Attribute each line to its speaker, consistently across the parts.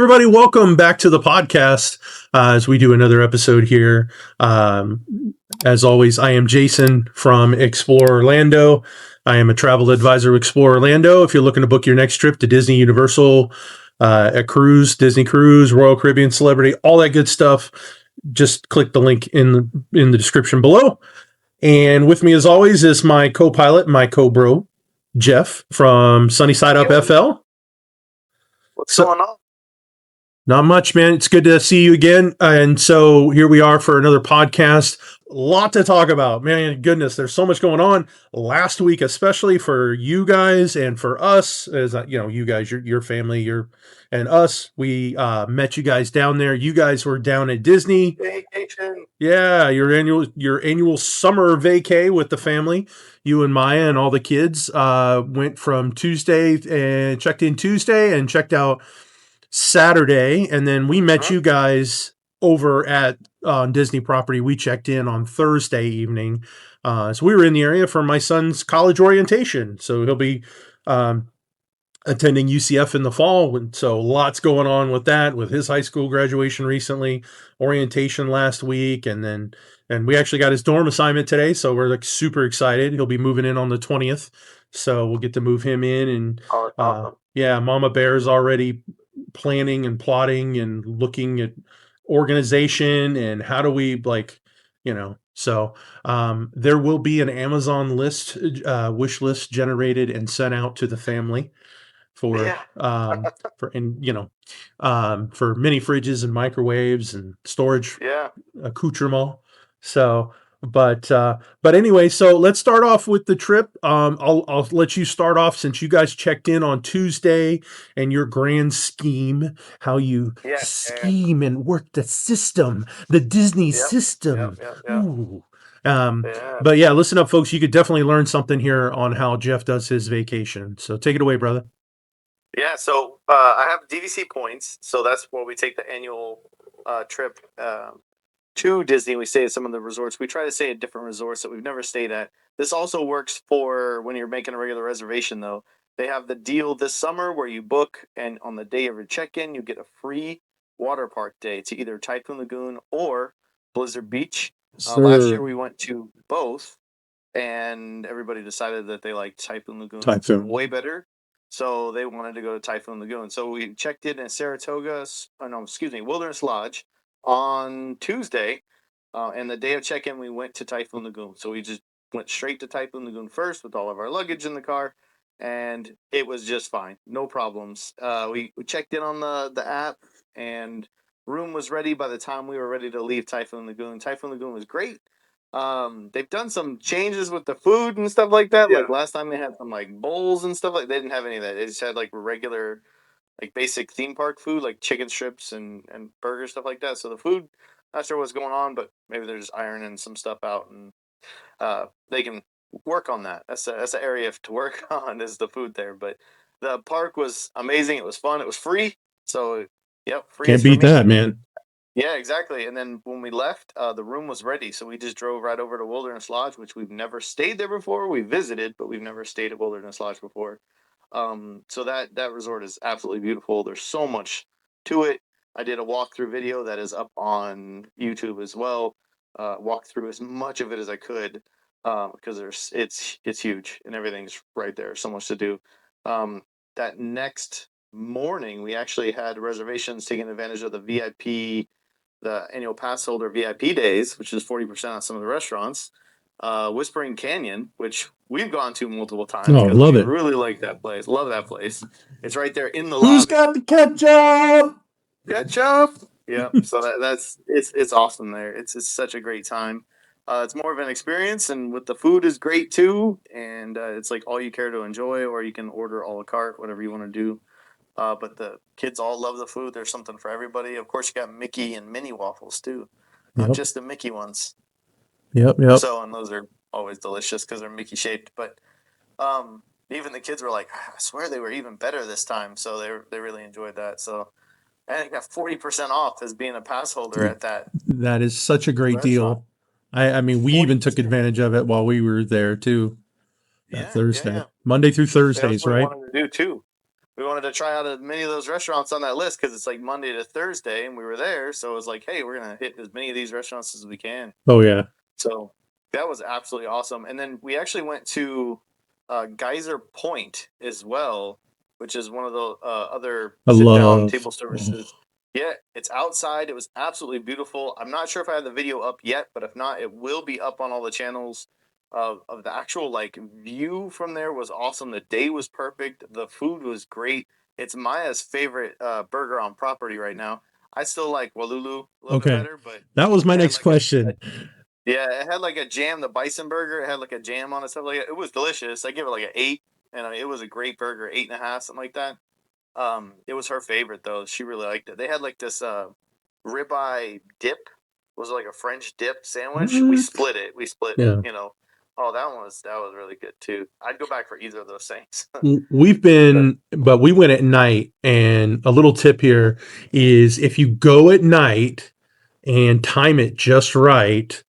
Speaker 1: everybody. Welcome back to the podcast as we do another episode here. As always, I am Jason from Explore Orlando. I am a travel advisor with Explore Orlando. If you're looking to book your next trip to Disney, Universal, a cruise, Disney Cruise, Royal Caribbean Celebrity, all that good stuff, just click the link in the description below. And with me, as always, is my co-pilot, my co-bro, Jeff from SunnySideUpFL.
Speaker 2: What's going on?
Speaker 1: Not much, man. It's good to see you again. And so here we are for another podcast. A lot to talk about, man. Goodness, there's so much going on. Last week, especially for you guys and for us, as you guys, your family, and us. We met you guys down there. You guys were down at Disney.
Speaker 2: Vacation.
Speaker 1: Yeah, your annual summer vacay with the family. You and Maya and all the kids went from Tuesday and checked in Tuesday and checked out Saturday, and then we met you guys over at Disney property. We checked in on Thursday evening. So we were in the area for my son's college orientation. So he'll be attending UCF in the fall. And so lots going on with that, with his high school graduation recently, orientation last week, and we actually got his dorm assignment today. So we're like super excited. He'll be moving in on the 20th. So we'll get to move him in. And yeah, Mama Bear's already planning and plotting and looking at organization and how do we so there will be an Amazon list, wish list generated and sent out to the family for for mini fridges and microwaves and storage accoutrement. So but anyway, so let's start off with the trip. I'll let you start off since you guys checked in on Tuesday and your grand scheme, how you scheme and work the system, the Disney system. Ooh. But yeah, listen up, folks. You could definitely learn something here on how Jeff does his vacation. So take it away, brother.
Speaker 2: Yeah, so I have DVC points, so that's where we take the annual trip to Disney. We stay at some of the resorts. We try to stay at different resorts that we've never stayed at. This also works for when you're making a regular reservation, though. They have the deal this summer where you book, and on the day of your check-in, you get a free water park day to either Typhoon Lagoon or Blizzard Beach. Last year, we went to both, and everybody decided that they liked Typhoon Lagoon way better. So they wanted to go to Typhoon Lagoon. So we checked in at Wilderness Lodge on Tuesday, and the day of check-in, we went to Typhoon Lagoon. So we just went straight to Typhoon Lagoon first with all of our luggage in the car, and it was just fine. No problems. We checked in on the app, and room was ready by the time we were ready to leave Typhoon Lagoon. Typhoon Lagoon was great. They've done some changes with the food and stuff like that. Like last time they had some like bowls and stuff like they didn't have any of that. They just had like regular, like basic theme park food, like chicken strips and burgers, stuff like that. So the food, not sure what's going on, but maybe they're just ironing some stuff out, and they can work on that. That's an area to work on, is the food there. But the park was amazing. It was fun. It was free. So free.
Speaker 1: Can't beat that, man.
Speaker 2: Yeah, exactly. And then when we left, the room was ready. So we just drove right over to Wilderness Lodge, which we've never stayed there before. We visited, but we've never stayed at Wilderness Lodge before. So that resort is absolutely beautiful. There's so much to it. I did a walkthrough video that is up on YouTube as well. Walk through as much of it as I could, because it's huge and everything's right there. So much to do. That next morning, we actually had reservations taking advantage of the annual pass holder VIP days, which is 40% on some of the restaurants. Whispering Canyon, which we've gone to multiple times.
Speaker 1: Oh, love it.
Speaker 2: Really like that place. Love that place. It's right there in the lobby.
Speaker 1: Who's got the ketchup?
Speaker 2: Ketchup. Yeah. So it's awesome there. It's such a great time. It's more of an experience, and with the food is great too. And it's like all you care to enjoy, or you can order a la carte, whatever you want to do. But the kids all love the food. There's something for everybody. Of course, you got Mickey and Minnie waffles too, not just the Mickey ones.
Speaker 1: Yep.
Speaker 2: So, and those are always delicious because they're Mickey shaped. But even the kids were like, I swear they were even better this time. So they really enjoyed that. So I think got 40% off as being a pass holder at that.
Speaker 1: That is such a great deal. I mean, we even took advantage of it while we were there too. Thursday, Monday through Thursdays, right?
Speaker 2: Wanted to do too. we wanted to try out as many of those restaurants on that list because it's like Monday to Thursday, and we were there. So it was like, hey, we're gonna hit as many of these restaurants as we can.
Speaker 1: Oh yeah.
Speaker 2: So that was absolutely awesome. And then we actually went to Geyser Point as well, which is one of the other
Speaker 1: I
Speaker 2: sit down
Speaker 1: love.
Speaker 2: table services. Yeah, it's outside. It was absolutely beautiful. I'm not sure if I have the video up yet, but if not, it will be up on all the channels. Of the actual like view from there was awesome. The day was perfect. The food was great. It's Maya's favorite burger on property right now. I still like Walulu a little bit
Speaker 1: Okay.
Speaker 2: better, but
Speaker 1: That was my
Speaker 2: it had
Speaker 1: next
Speaker 2: like a
Speaker 1: question.
Speaker 2: yeah, it had like a jam, the bison burger. It had like a jam on it, stuff like that. It was delicious. I give it like an 8, and it was a great burger, 8.5, something like that. It was her favorite though. She really liked it. They had like this ribeye dip. It was like a French dip sandwich. We
Speaker 1: What?
Speaker 2: split it. We split,
Speaker 1: Yeah.
Speaker 2: you know. Oh, that was really good too. I'd go back for either of those things.
Speaker 1: We've
Speaker 2: But
Speaker 1: been, but we went at night. And a little tip here is if you go at night and time it just right,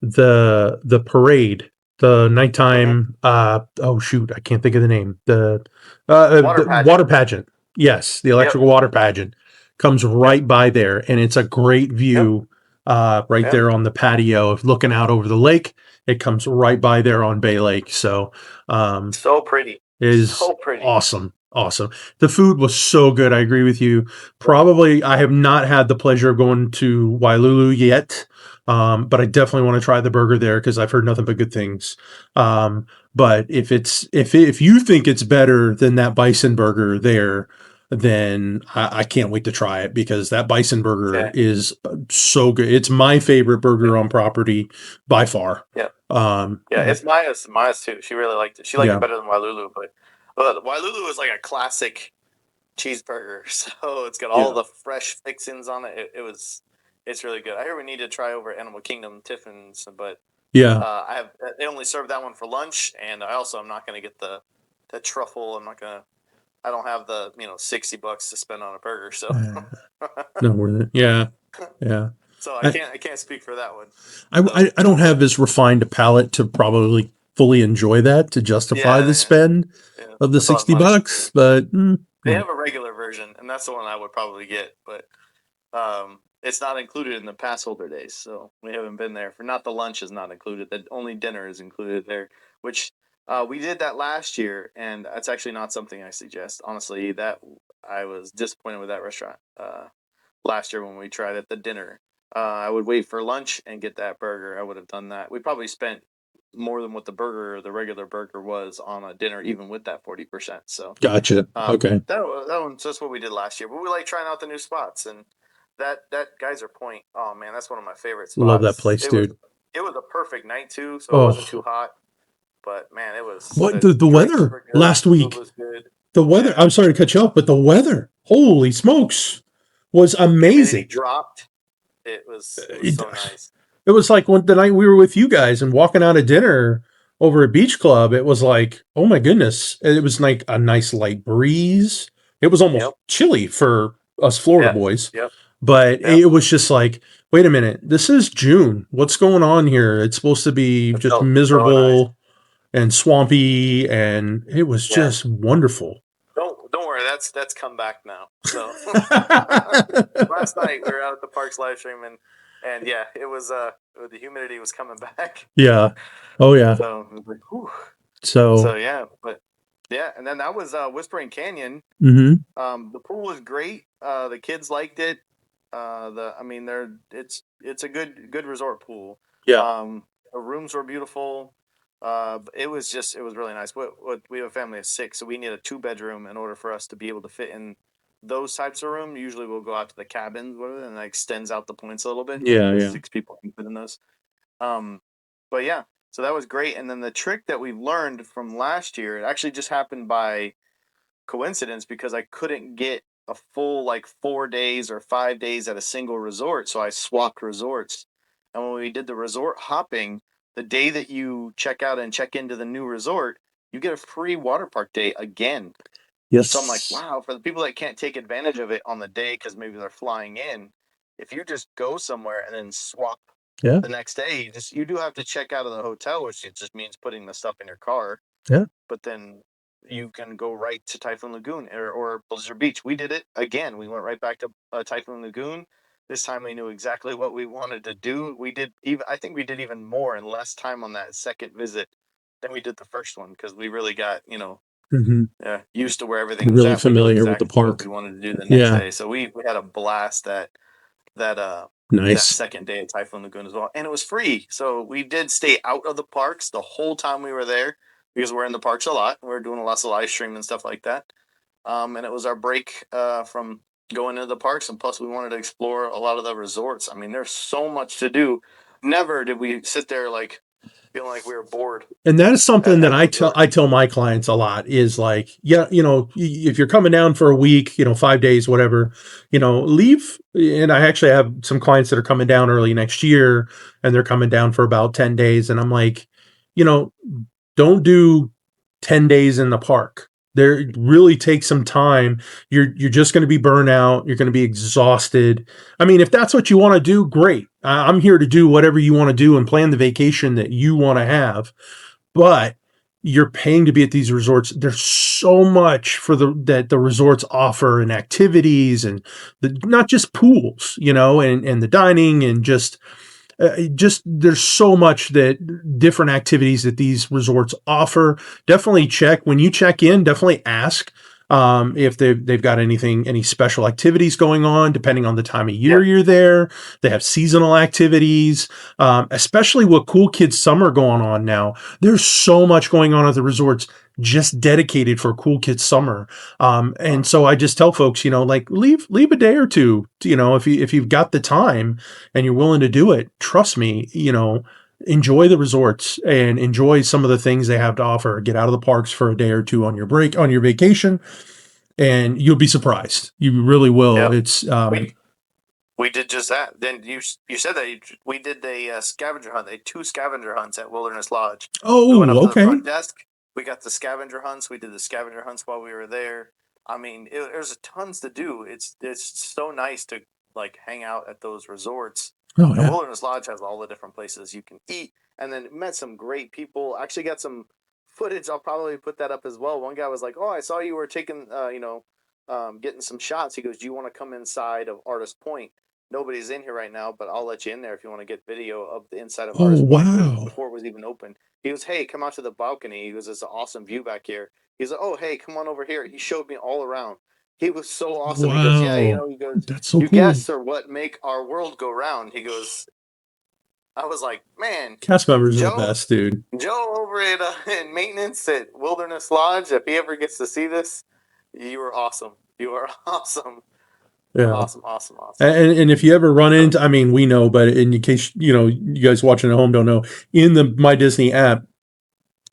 Speaker 1: the parade, the
Speaker 2: mhm.
Speaker 1: nighttime, oh shoot, I can't think of the name.
Speaker 2: Water
Speaker 1: The
Speaker 2: pageant.
Speaker 1: water pageant. Yes, the
Speaker 2: Yep.
Speaker 1: electrical water pageant comes
Speaker 2: Yep.
Speaker 1: right by there, and it's a great
Speaker 2: Yep.
Speaker 1: view. Right
Speaker 2: Yep.
Speaker 1: there on the patio, of looking out over the lake. It comes right by there on Bay Lake. So, um,
Speaker 2: So pretty.
Speaker 1: is
Speaker 2: So pretty.
Speaker 1: awesome. Awesome. The food was so good. I agree with you.
Speaker 2: Yep.
Speaker 1: Probably, I
Speaker 2: Yep.
Speaker 1: have not had the pleasure of going to Wailulu yet, but I definitely want to try the burger there because I've heard nothing but good things. But if you think it's better than that bison burger there, then I can't wait to try it because that bison burger
Speaker 2: Okay.
Speaker 1: is so good. It's my favorite burger
Speaker 2: Yep.
Speaker 1: on property by far.
Speaker 2: Yep.
Speaker 1: Um,
Speaker 2: Yeah, it's Maya's too. She really liked it. She liked it
Speaker 1: yeah.
Speaker 2: better than Wailulu, but Wailulu is like a classic cheeseburger. So it's got all
Speaker 1: Yeah.
Speaker 2: the fresh fixings on it. It's really good. I hear we need to try over Animal Kingdom Tiffin's, but
Speaker 1: Yeah.
Speaker 2: I have they only serve that one for lunch, and I also am not going to get the truffle. I don't have the $60 to spend on a burger, so
Speaker 1: Not worth it. Yeah. Yeah.
Speaker 2: so I
Speaker 1: I,
Speaker 2: can't speak for that one.
Speaker 1: I,
Speaker 2: So
Speaker 1: I don't have as refined a palate to probably fully enjoy that to justify the
Speaker 2: yeah,
Speaker 1: spend
Speaker 2: yeah,
Speaker 1: of the
Speaker 2: that's a lot of
Speaker 1: 60
Speaker 2: money.
Speaker 1: bucks, but
Speaker 2: They have a regular version, and that's the one I would probably get, but it's not included in the pass holder days, so we haven't been there. For not the lunch is not included. The only dinner is included there, which we did that last year, and that's actually not something I suggest. Honestly, that I was disappointed with that restaurant last year when we tried it. The dinner, I would wait for lunch and get that burger. I would have done that. We probably spent more than what the regular burger was on a dinner, even with that 40%. So
Speaker 1: gotcha. Okay.
Speaker 2: that one's just what we did last year. But we like trying out the new spots, and that Geyser Point. Oh man, that's one of my favorite
Speaker 1: Love that
Speaker 2: spots.
Speaker 1: place, dude.
Speaker 2: It was a perfect night too, so it wasn't too
Speaker 1: Oh,
Speaker 2: hot. But man, it was
Speaker 1: what
Speaker 2: the
Speaker 1: the
Speaker 2: drinks
Speaker 1: weather
Speaker 2: were good,
Speaker 1: last
Speaker 2: food
Speaker 1: week?
Speaker 2: was good.
Speaker 1: The weather,
Speaker 2: Yeah,
Speaker 1: I'm sorry to cut you off, but the weather, holy smokes, was
Speaker 2: humidity
Speaker 1: amazing.
Speaker 2: dropped. It was
Speaker 1: It,
Speaker 2: so nice.
Speaker 1: it was like when the night we were with you guys and walking out of dinner over at Beach Club, it was like, oh my goodness. It was like a nice light breeze. It was almost
Speaker 2: Yep.
Speaker 1: chilly for us Florida
Speaker 2: Yeah.
Speaker 1: boys,
Speaker 2: Yep.
Speaker 1: but
Speaker 2: Yep.
Speaker 1: it was just like, wait a minute, this is June. What's going on here? It's supposed to be
Speaker 2: It
Speaker 1: just
Speaker 2: felt so nice.
Speaker 1: miserable and swampy, and it was
Speaker 2: Yeah.
Speaker 1: just wonderful.
Speaker 2: Don't worry. That's come back now. So last night we were out at the parks live stream and yeah, it was the humidity was coming back.
Speaker 1: Yeah. Oh, yeah.
Speaker 2: So it was like, whew. So
Speaker 1: So,
Speaker 2: yeah, but yeah, and then that was Whispering Canyon.
Speaker 1: hmm
Speaker 2: The pool was great. The kids liked it. It's a good resort pool.
Speaker 1: yeah.
Speaker 2: The rooms were beautiful. It was really nice. What we have a family of 6, so we need a 2 bedroom in order for us to be able to fit in those types of room. Usually we'll go out to the cabins, whatever, and that extends out the points a little bit
Speaker 1: Yeah.
Speaker 2: because
Speaker 1: Yeah.
Speaker 2: 6 people can fit in those. Um, but yeah, so that was great. And then the trick that we learned from last year, it actually just happened by coincidence because I couldn't get a full like 4 days or 5 days at a single resort. So I swapped resorts. And when we did the resort hopping, the day that you check out and check into the new resort, you get a free water park day again. So I'm like,
Speaker 1: Yes.
Speaker 2: wow, for the people that can't take advantage of it on the day because maybe they're flying in, if you just go somewhere and then swap
Speaker 1: Yeah.
Speaker 2: the next day, you do have to check out of the hotel, which it just means putting the stuff in your car.
Speaker 1: Yeah.
Speaker 2: But then you can go right to Typhoon Lagoon or Blizzard Beach. We did it again. We went right back to Typhoon Lagoon. This time we knew exactly what we wanted to do. We did even, I think we did even more in less time on that second visit than we did the first one, because we really got,
Speaker 1: Hmm.
Speaker 2: used to where everything was
Speaker 1: Really
Speaker 2: at. We knew
Speaker 1: familiar with the
Speaker 2: exactly what we
Speaker 1: park.
Speaker 2: wanted to do the next
Speaker 1: Yeah.
Speaker 2: day. So we had a blast that uh that
Speaker 1: Nice.
Speaker 2: second day at Typhoon Lagoon as well. And it was free. So we did stay out of the parks the whole time we were there, because we're in the parks a lot. We're doing lots of live stream and stuff like that. And it was our break from going into the parks, and plus we wanted to explore a lot of the resorts. I mean, there's so much to do. Never did we sit there like feeling like we were bored
Speaker 1: And that is something that
Speaker 2: at the resort.
Speaker 1: I tell my clients a lot is like, yeah, if you're coming down for a week, 5 days, whatever, leave. And I actually have some clients that are coming down early next year, and they're coming down for about 10 days. And I'm like, you know, don't do 10 days in the park. There really take some time. You're just going to be burnt out. You're going to be exhausted. I mean, if that's what you want to do, great. I'm here to do whatever you want to do and plan the vacation that you want to have. But you're paying to be at these resorts. There's so much that the resorts offer, and activities, and not just pools, and the dining, and just there's so much that different activities that these resorts offer. Definitely check when you check in. Definitely ask if they've got any special activities going on, depending on the time of year
Speaker 2: Yeah.
Speaker 1: you're there. They have seasonal activities, especially with Cool Kids Summer going on now. There's so much going on at the resorts just dedicated for Cool Kids Summer. And so I just tell folks, like leave a day or two, if you've got the time and you're willing to do it. Trust me, enjoy the resorts and enjoy some of the things they have to offer. Get out of the parks for a day or two on your break, on your vacation, and you'll be surprised. You really will.
Speaker 2: Yeah.
Speaker 1: It's
Speaker 2: We did just that. Then you said that we did the scavenger hunt. They had 2 scavenger hunts at Wilderness Lodge. We went up
Speaker 1: oh,
Speaker 2: to the
Speaker 1: okay.
Speaker 2: front desk. We got the scavenger hunts. We did the scavenger hunts while we were there. I mean, there's tons to do. It's so nice to like hang out at those resorts.
Speaker 1: Oh
Speaker 2: And
Speaker 1: yeah.
Speaker 2: Wilderness Lodge has all the different places you can eat. And then met some great people. Actually got some footage. I'll probably put that up as well. One guy was like, "Oh, I saw you were taking, getting some shots." He goes, "Do you want to come inside of Artist Point? Nobody's in here right now, but I'll let you in there if you want to get video of the inside of
Speaker 1: Oh
Speaker 2: Artist Point." This was
Speaker 1: wow.
Speaker 2: before it was even open. He goes, "Hey, come out to the balcony." He goes, "It's an awesome view back here." He's like, "Oh, hey, come on over here." He showed me all around. He was so awesome. He goes, "Yeah,
Speaker 1: Wow.
Speaker 2: he goes,
Speaker 1: That's so
Speaker 2: you
Speaker 1: cool.
Speaker 2: guests are what make our world go round." He goes, I was like, man,
Speaker 1: Cast members are the
Speaker 2: Joe,
Speaker 1: best, dude.
Speaker 2: Joe over at in maintenance at Wilderness Lodge, if he ever gets to see this, you were awesome. You are awesome.
Speaker 1: Yeah.
Speaker 2: Awesome, awesome, awesome.
Speaker 1: And if you ever run
Speaker 2: So,
Speaker 1: into, I mean, we know, but in case you guys watching at home don't know, in the My Disney app,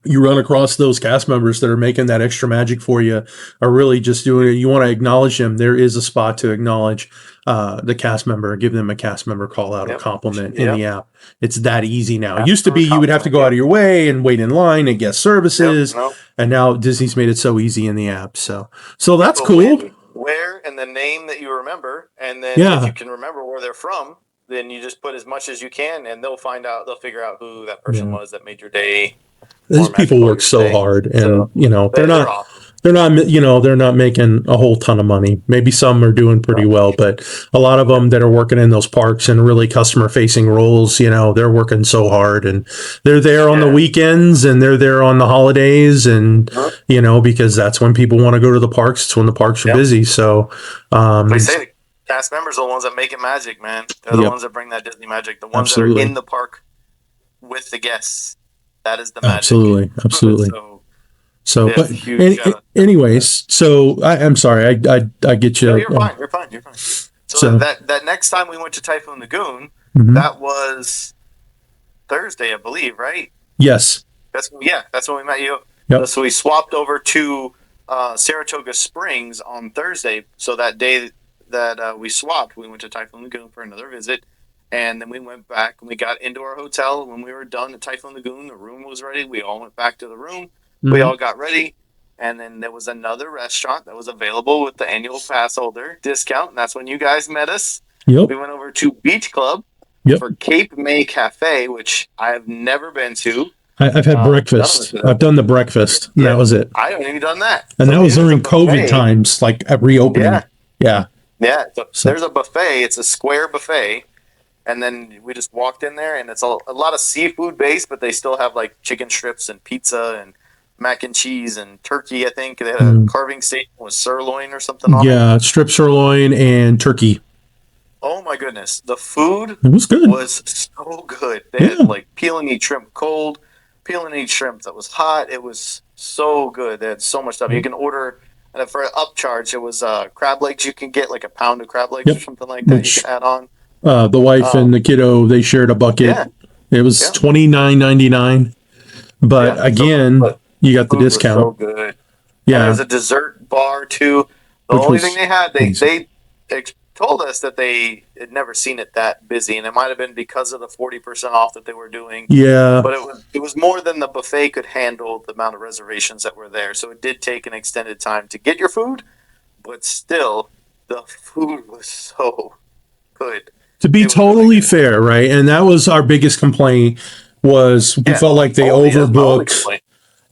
Speaker 1: you run across those cast members that are making that extra magic for you, are really just doing it. You want to acknowledge them. There is a spot to acknowledge the cast member, give them a cast member call out or
Speaker 2: yep,
Speaker 1: compliment in
Speaker 2: yep.
Speaker 1: the app. It's that easy now. It
Speaker 2: Cast
Speaker 1: used to be
Speaker 2: member
Speaker 1: you would have to
Speaker 2: compliment.
Speaker 1: go out
Speaker 2: Yep,
Speaker 1: of your way and wait in line and get
Speaker 2: yep.
Speaker 1: services,
Speaker 2: No,
Speaker 1: and now Disney's made it so easy in the app. So
Speaker 2: yeah,
Speaker 1: that's
Speaker 2: but
Speaker 1: cool.
Speaker 2: when, where, and the name that you remember, and then if you
Speaker 1: Yeah,
Speaker 2: can remember where they're from, then you just put as much as you can, and they'll find out. They'll figure out who that person
Speaker 1: yeah.
Speaker 2: was that made your day
Speaker 1: These
Speaker 2: more
Speaker 1: people
Speaker 2: magical.
Speaker 1: work
Speaker 2: Your
Speaker 1: so
Speaker 2: stay.
Speaker 1: hard, and
Speaker 2: So they're awesome.
Speaker 1: they're not making a whole ton of money. Maybe some are doing pretty
Speaker 2: No,
Speaker 1: well, but a lot of them that are working in those parks and really customer facing roles, they're working so hard, and they're there on the
Speaker 2: yeah.
Speaker 1: weekends, and they're there on the holidays, and
Speaker 2: Huh?
Speaker 1: because that's when people want to go to the parks. It's when the parks are
Speaker 2: Yep.
Speaker 1: busy. So,
Speaker 2: They say the cast members are the ones that make it magic, man. They're the
Speaker 1: yep,
Speaker 2: ones that bring that Disney magic. The ones that are in
Speaker 1: absolutely,
Speaker 2: the park with the guests. That is the magic.
Speaker 1: absolutely, absolutely.
Speaker 2: So
Speaker 1: So,
Speaker 2: yeah,
Speaker 1: but
Speaker 2: huge shout out.
Speaker 1: anyways, so I'm sorry, I get
Speaker 2: No,
Speaker 1: you.
Speaker 2: you're fine. You're fine. You're fine. So
Speaker 1: So,
Speaker 2: that next time we went to Typhoon Lagoon,
Speaker 1: mhm.
Speaker 2: that was Thursday, I believe, right?
Speaker 1: Yes,
Speaker 2: That's when we met you.
Speaker 1: yep.
Speaker 2: So we swapped over to Saratoga Springs on Thursday. So that day that we swapped, we went to Typhoon Lagoon for another visit, and then we went back and we got into our hotel. When we were done at Typhoon Lagoon, the room was ready. We all went back to the room. We
Speaker 1: Mhm.
Speaker 2: all got ready, and then there was another restaurant that was available with the annual pass holder discount, and that's when you guys met us.
Speaker 1: Yep,
Speaker 2: We went over to Beach Club
Speaker 1: yep.
Speaker 2: for Cape May Cafe, which I have never been to.
Speaker 1: I've had breakfast. I've done the breakfast, and that was it.
Speaker 2: I haven't even done that.
Speaker 1: And
Speaker 2: So
Speaker 1: that was
Speaker 2: there's
Speaker 1: during
Speaker 2: a
Speaker 1: COVID
Speaker 2: buffet.
Speaker 1: times, like at reopening.
Speaker 2: Yeah.
Speaker 1: Yeah.
Speaker 2: So there's a buffet. It's a square buffet. And then we just walked in there, and it's a lot of seafood based, but they still have like chicken strips and pizza and mac and cheese and turkey. I think they had a carving station with sirloin or something on it.
Speaker 1: Yeah, strip sirloin and turkey.
Speaker 2: Oh my goodness, the food
Speaker 1: It was good.
Speaker 2: was so good. They had like peel and eat shrimp cold, peel and eat shrimp that was hot. It was so good. They had so much stuff. You can order, and for an upcharge, it was crab legs. You can get like a pound of crab legs or something like that. You can add on.
Speaker 1: The wife and the kiddo, they shared a bucket.
Speaker 2: Yeah.
Speaker 1: It was $29.99. But again, you got the discount.
Speaker 2: So good.
Speaker 1: Yeah.
Speaker 2: And there's a dessert bar too. The only thing they had, they told us that they had never seen it that busy, and it might have been because of the 40% off that they were doing.
Speaker 1: Yeah.
Speaker 2: But it was more than the buffet could handle the amount of reservations that were there. So it did take an extended time to get your food, but still, the food was so good.
Speaker 1: To be totally fair, right? And that was our biggest complaint was we felt like they overbooked.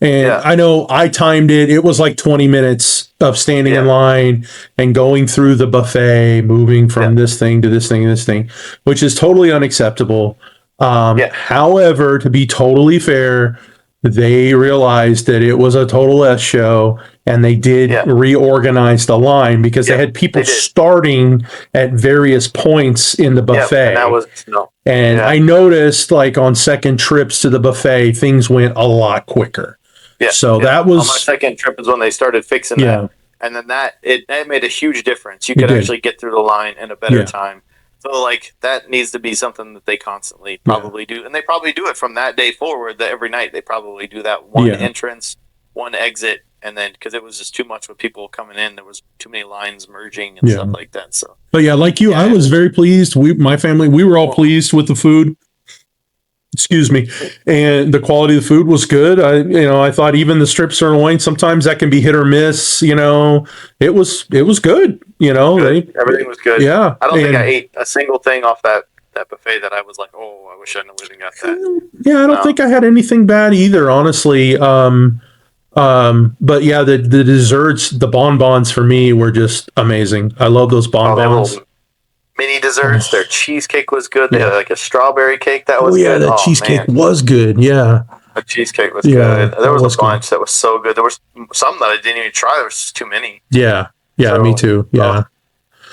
Speaker 1: And I know I timed it. It was like 20 minutes of standing in line and going through the buffet, moving from this thing to this thing to this thing, which is totally unacceptable. However, to be totally fair, they realized that it was a total S show, and they did reorganize the line because they had people starting at various points in the buffet.
Speaker 2: And that was
Speaker 1: I noticed, like on second trips to the buffet, things went a lot quicker. So that was
Speaker 2: on my second trip is when they started fixing that, and then it made a huge difference. You could actually get through the line in a better time. So like that needs to be something that they constantly probably do, and they probably do it from that day forward. That every night they probably do that one entrance, one exit, and then because it was just too much with people coming in, there was too many lines merging and stuff like that. So,
Speaker 1: but like you, I was very pleased. My family, we were all pleased with the food. Excuse me, and the quality of the food was good. I thought even the strip sirloin, sometimes that can be hit or miss. It was good.
Speaker 2: Everything was good.
Speaker 1: Yeah,
Speaker 2: I don't think I ate a single thing off that buffet that I was like, oh, I wish I never even got that.
Speaker 1: Yeah, I don't think I had anything bad either, honestly. But yeah, the desserts, the bonbons for me were just amazing. I love those bonbons.
Speaker 2: Mini desserts. Their cheesecake was good. They had like a strawberry cake that was good.
Speaker 1: That cheesecake was good. Yeah.
Speaker 2: The cheesecake was good. There was a bunch that was so good. There was some that I didn't even try. There was just too many.
Speaker 1: Yeah. Yeah, me too. Yeah.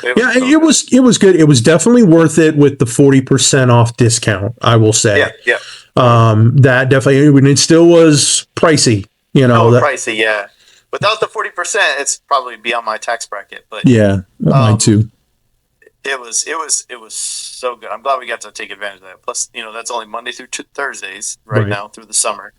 Speaker 1: It was good. It was definitely worth it with the 40% off discount, I will say.
Speaker 2: Yeah.
Speaker 1: That definitely, when it still was pricey,
Speaker 2: pricey, yeah. Without the 40%, it's probably beyond my tax bracket, but
Speaker 1: mine too.
Speaker 2: It was so good. I'm glad we got to take advantage of that. Plus, that's only Monday through Thursdays right now through the summer.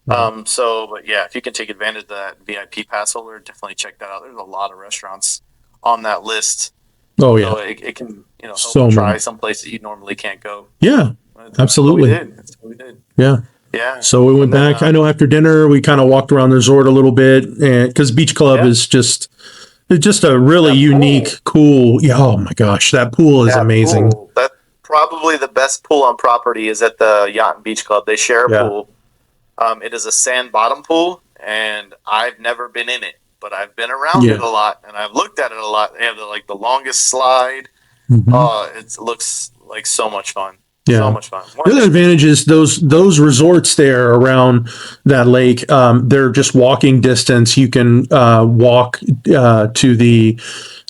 Speaker 2: But yeah, if you can take advantage of that VIP pass holder, definitely check that out. There's a lot of restaurants on that list.
Speaker 1: Oh yeah,
Speaker 2: so it can help try some places that you normally can't go.
Speaker 1: Yeah, absolutely.
Speaker 2: That's what we did.
Speaker 1: Yeah.
Speaker 2: Yeah.
Speaker 1: So we went back. I know after dinner we kind of walked around the resort a little bit, and because Beach Club is just. It's just a really unique, cool. Yeah, oh my gosh, that pool is amazing.
Speaker 2: That's probably the best pool on property is at the Yacht and Beach Club. They share a pool. It is a sand bottom pool, and I've never been in it, but I've been around it a lot, and I've looked at it a lot. They have the longest slide. It looks like so much fun.
Speaker 1: Yeah.
Speaker 2: So much fun.
Speaker 1: The other advantage is those resorts there around that lake, they're just walking distance. You can walk to the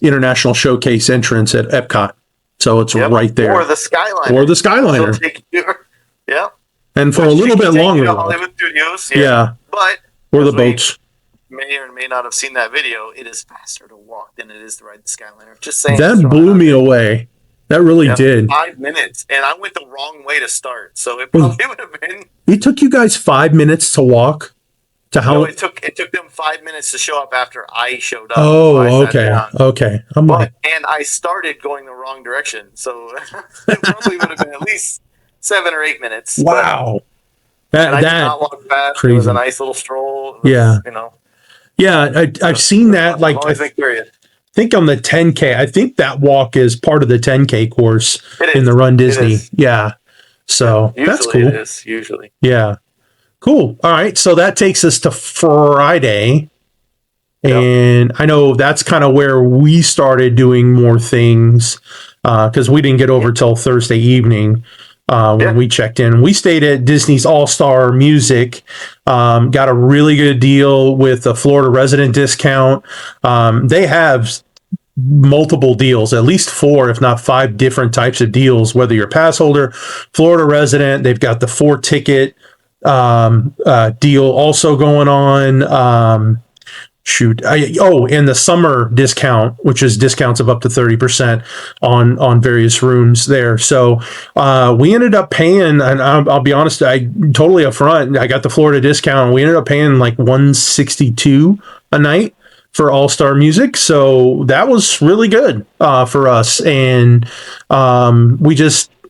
Speaker 1: International Showcase entrance at Epcot. So it's right there.
Speaker 2: Or the Skyliner. Yeah.
Speaker 1: And for a little bit longer.
Speaker 2: Hollywood Studios.
Speaker 1: Yeah.
Speaker 2: But
Speaker 1: or the boats.
Speaker 2: May or may not have seen that video. It is faster to walk than it is to ride the Skyliner. Just saying.
Speaker 1: That blew me away. That really did.
Speaker 2: 5 minutes, and I went the wrong way to start, so it probably would have been.
Speaker 1: It took you guys 5 minutes to walk to how?
Speaker 2: No, it took them 5 minutes to show up after I showed up.
Speaker 1: Oh, okay.
Speaker 2: And I started going the wrong direction, so it probably would have been at least 7 or 8 minutes.
Speaker 1: Wow,
Speaker 2: I did not walk fast. Crazy. It was a nice little stroll.
Speaker 1: Yeah. I've seen that. Like,
Speaker 2: I've always been curious.
Speaker 1: I think on the 10K, I think that walk is part of the 10K course in the Run Disney. Yeah. So
Speaker 2: usually
Speaker 1: that's cool.
Speaker 2: It is, usually.
Speaker 1: Yeah. Cool. All right. So that takes us to Friday.
Speaker 2: Yep.
Speaker 1: And I know that's kind of where we started doing more things because we didn't get over till Thursday evening when
Speaker 2: Yeah.
Speaker 1: we checked in. We stayed at Disney's All Star Music, got a really good deal with a Florida resident discount. They have multiple deals, at least 4, if not 5 different types of deals, whether you're a pass holder, Florida resident, they've got the 4-ticket deal also going on. And the summer discount, which is discounts of up to 30% on various rooms there. So we ended up paying, and I'll be honest, I totally upfront, I got the Florida discount. We ended up paying like $162 a night for All Star Music, so that was really good for us. And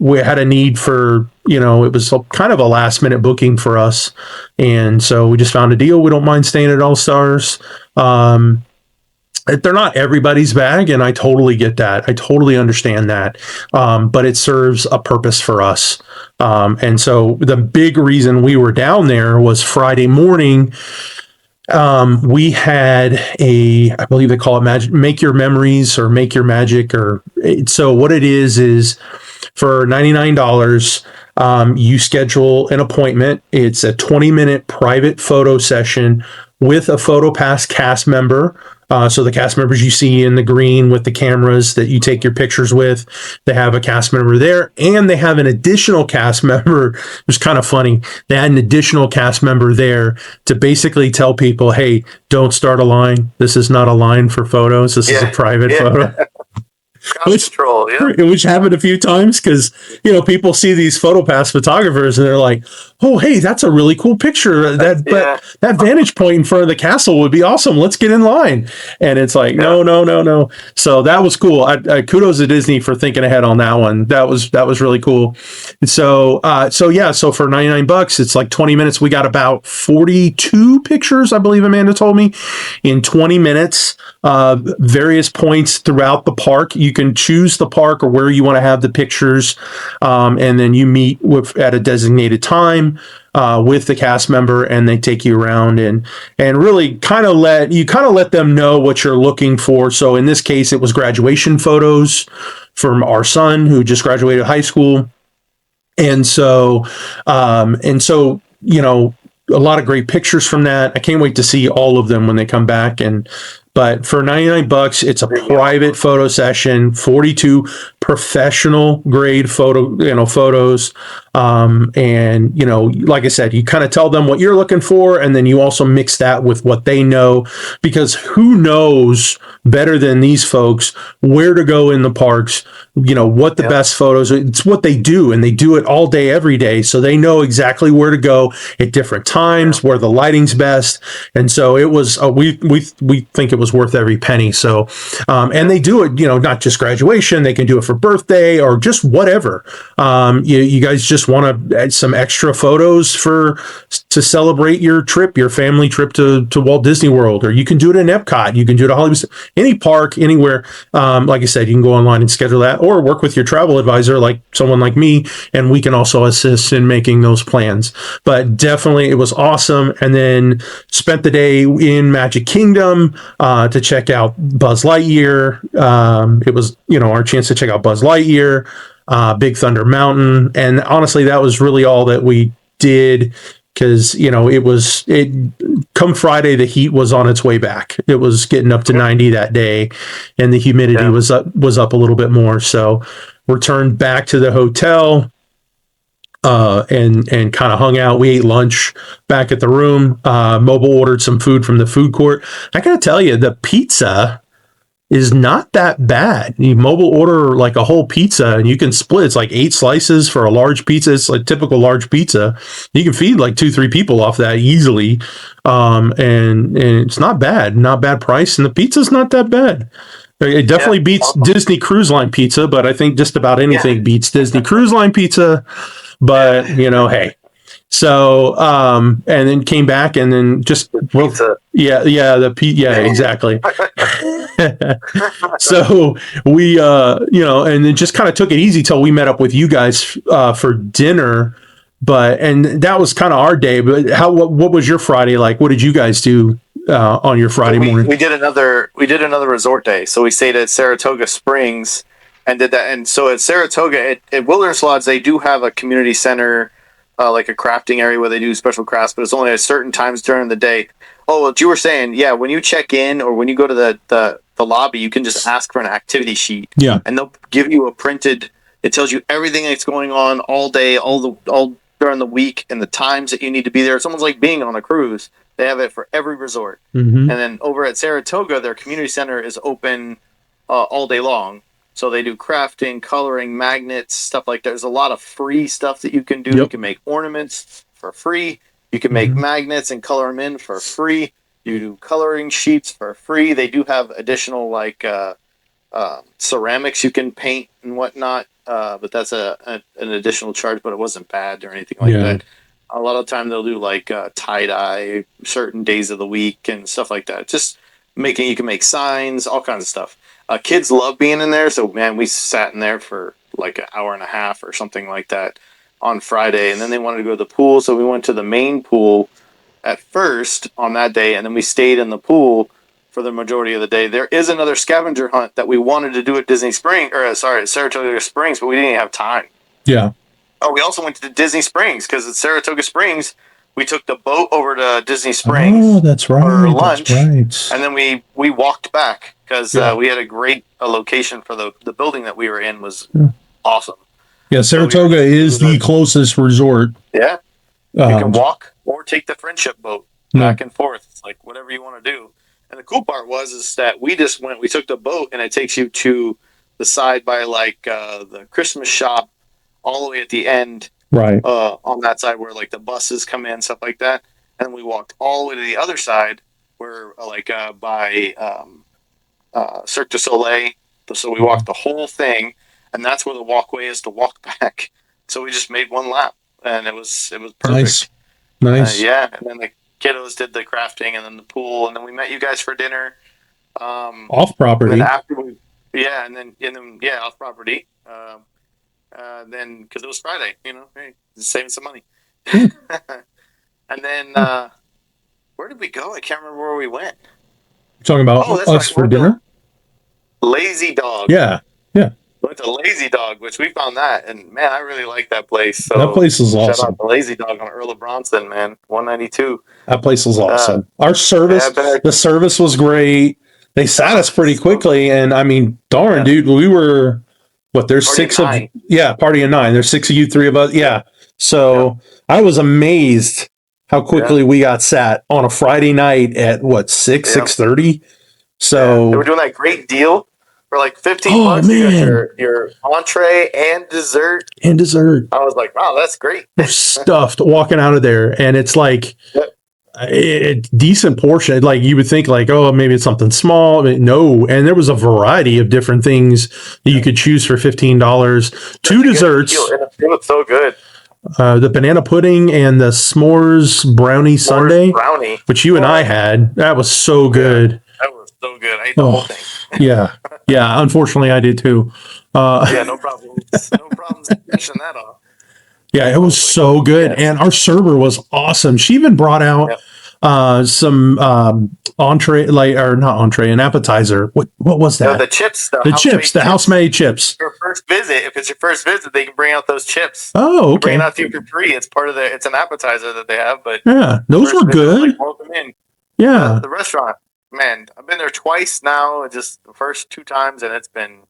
Speaker 1: we had a need for, it was kind of a last minute booking for us. And so we just found a deal. We don't mind staying at All Stars. They're not everybody's bag, and I totally get that. I totally understand that. But it serves a purpose for us. And so the big reason we were down there was Friday morning. We had I believe they call it Make Your Memories or Make Your Magic. So what it is for $99, you schedule an appointment. It's a 20-minute private photo session with a PhotoPass cast member. So the cast members you see in the green with the cameras that you take your pictures with, they have a cast member there, and they have an additional cast member. It was kind of funny. They had an additional cast member there to basically tell people, hey, don't start a line. This is not a line for photos. This is a private photo. Which happened a few times because people see these PhotoPass photographers and they're like, oh, hey, that's a really cool picture. That vantage point in front of the castle would be awesome. Let's get in line. And it's like, no. So that was cool. Kudos to Disney for thinking ahead on that one. That was really cool. And so for $99, it's like 20 minutes. We got about 42 pictures, I believe Amanda told me, in 20 minutes. Various points throughout the park. You can choose the park or where you want to have the pictures, and then you meet at a designated time with the cast member, and they take you around and really kind of let them know what you're looking for. So in this case, it was graduation photos from our son who just graduated high school, and so a lot of great pictures from that. I can't wait to see all of them when they come back. But for $99, it's a private photo session, 42 professional grade photos. And like I said, you kind of tell them what you're looking for, and then you also mix that with what they know, because who knows better than these folks where to go in the parks, what the best photos, it's what they do, and they do it all day, every day. So they know exactly where to go at different times, where the lighting's best. And so it was, we think it was worth every penny. So, and they do it, not just graduation, they can do it for birthday or just whatever. You guys just want to add some extra photos to celebrate your family trip to Walt Disney World, or you can do it in Epcot, you can do it at Hollywood, any park, anywhere. Like I said, you can go online and schedule that, or work with your travel advisor, like someone like me, and we can also assist in making those plans. But definitely, it was awesome. And then spent the day in Magic Kingdom to check out Buzz Lightyear. It was, our chance to check out Buzz Lightyear, Big Thunder Mountain, and honestly, that was really all that we did. Because come Friday, the heat was on its way back. It was getting up to 90 that day, and the humidity was up a little bit more. So returned back to the hotel and kind of hung out. We ate lunch back at the room. Mobile ordered some food from the food court. I gotta tell you, the pizza is not that bad. You mobile order like a whole pizza, and you can split. It's like 8 slices for a large pizza. It's like typical large pizza. You can feed like 2-3 people off that easily. And it's not bad price. And the pizza's not that bad. It definitely beats Disney Cruise Line pizza, but I think just about anything beats Disney Cruise Line pizza. But, hey. So, and then came back and then just, exactly. So we, and then just kind of took it easy till we met up with you guys for dinner and that was kind of our day. But what was your Friday like? What did you guys do on your Friday morning?
Speaker 2: We did another resort day. So we stayed at Saratoga Springs and did that. And so at Saratoga at Wilderness Lodge, they do have a community center, like a crafting area where they do special crafts, but it's only at certain times during the day. Oh, what you were saying, yeah, when you check in or when you go to the lobby, you can just ask for an activity sheet.
Speaker 1: Yeah.
Speaker 2: And they'll give you a printed, it tells you everything that's going on all day, all during the week and the times that you need to be there. It's almost like being on a cruise. They have it for every resort.
Speaker 1: Mm-hmm.
Speaker 2: And then over at Saratoga, their community center is open all day long. So they do crafting, coloring, magnets, stuff like that. There's a lot of free stuff that you can do.
Speaker 1: Yep.
Speaker 2: You can make ornaments for free. You can make magnets and color them in for free. You do coloring sheets for free. They do have additional like ceramics you can paint and whatnot, but that's an additional charge. But it wasn't bad or anything like that. A lot of the time they'll do like tie-dye certain days of the week and stuff like that. Just you can make signs, all kinds of stuff. Kids love being in there, so man, we sat in there for like an hour and a half or something like that on Friday, and then they wanted to go to the pool, so we went to the main pool at first on that day, and then we stayed in the pool for the majority of the day. There is another scavenger hunt that we wanted to do at Saratoga Springs, but we didn't have time.
Speaker 1: Yeah.
Speaker 2: Oh, we also went to Disney Springs because at Saratoga Springs, we took the boat over to Disney Springs.
Speaker 1: Oh, that's right.
Speaker 2: For lunch,
Speaker 1: that's right.
Speaker 2: and then we walked back because we had a great location for the building that we were in was awesome.
Speaker 1: Yeah, Saratoga is the closest resort.
Speaker 2: Yeah, you can walk or take the friendship boat back and forth. It's like whatever you want to do. And the cool part is that we took the boat and it takes you to the side by like the Christmas shop all the way at the end,
Speaker 1: right?
Speaker 2: On that side where like the buses come in, stuff like that. And we walked all the way to the other side where by Cirque du Soleil. So we walked the whole thing, and that's where the walkway is to walk back. So we just made one lap, and it was perfect.
Speaker 1: Nice.
Speaker 2: Yeah, and then the kiddos did the crafting, and then the pool, and then we met you guys for dinner.
Speaker 1: Off property.
Speaker 2: And after off property. Then because it was Friday, hey, just saving some money. And then where did we go? I can't remember where we went.
Speaker 1: You're talking about us for dinner?
Speaker 2: Lazy Dog.
Speaker 1: Yeah.
Speaker 2: Went to Lazy Dog, which we found that, and man, I really like that place. So
Speaker 1: that place is awesome.
Speaker 2: Shout out to Lazy Dog on Earl of Bronson, man, 192.
Speaker 1: That place was awesome. Our service, the service was great. They sat us pretty quickly, and I mean, darn, dude, we were. What, there's party 6 of party of 9. There's 6 of you, 3 of us. Yeah. So I was amazed how quickly we got sat on a Friday night at 6:30. So
Speaker 2: they were doing that great deal for like $15.
Speaker 1: Man.
Speaker 2: You got your entree and dessert. I was like, wow, that's great.
Speaker 1: We're stuffed walking out of there, and it's like a decent portion. Like you would think, like, oh, maybe it's something small. I mean, no, and there was a variety of different things that you could choose for $15. 2 desserts.
Speaker 2: It was so good.
Speaker 1: The banana pudding and the s'mores brownie sundae, which you and I had. That was so good.
Speaker 2: That was so good. I ate the whole thing.
Speaker 1: Yeah. Unfortunately, I did too.
Speaker 2: No problem. No problems finishing that off.
Speaker 1: Yeah, it was so good, and our server was awesome. She even brought out some entree, an appetizer. What was that?
Speaker 2: The chips.
Speaker 1: The house-made chips.
Speaker 2: If it's your first visit, they can bring out those chips.
Speaker 1: Oh, okay.
Speaker 2: Bring it out to you for free. It's part of it's an appetizer that they have. But
Speaker 1: yeah, those were good.
Speaker 2: Welcome in.
Speaker 1: Yeah,
Speaker 2: the restaurant. Man, I've been there twice now. Just the first 2 times, and it's been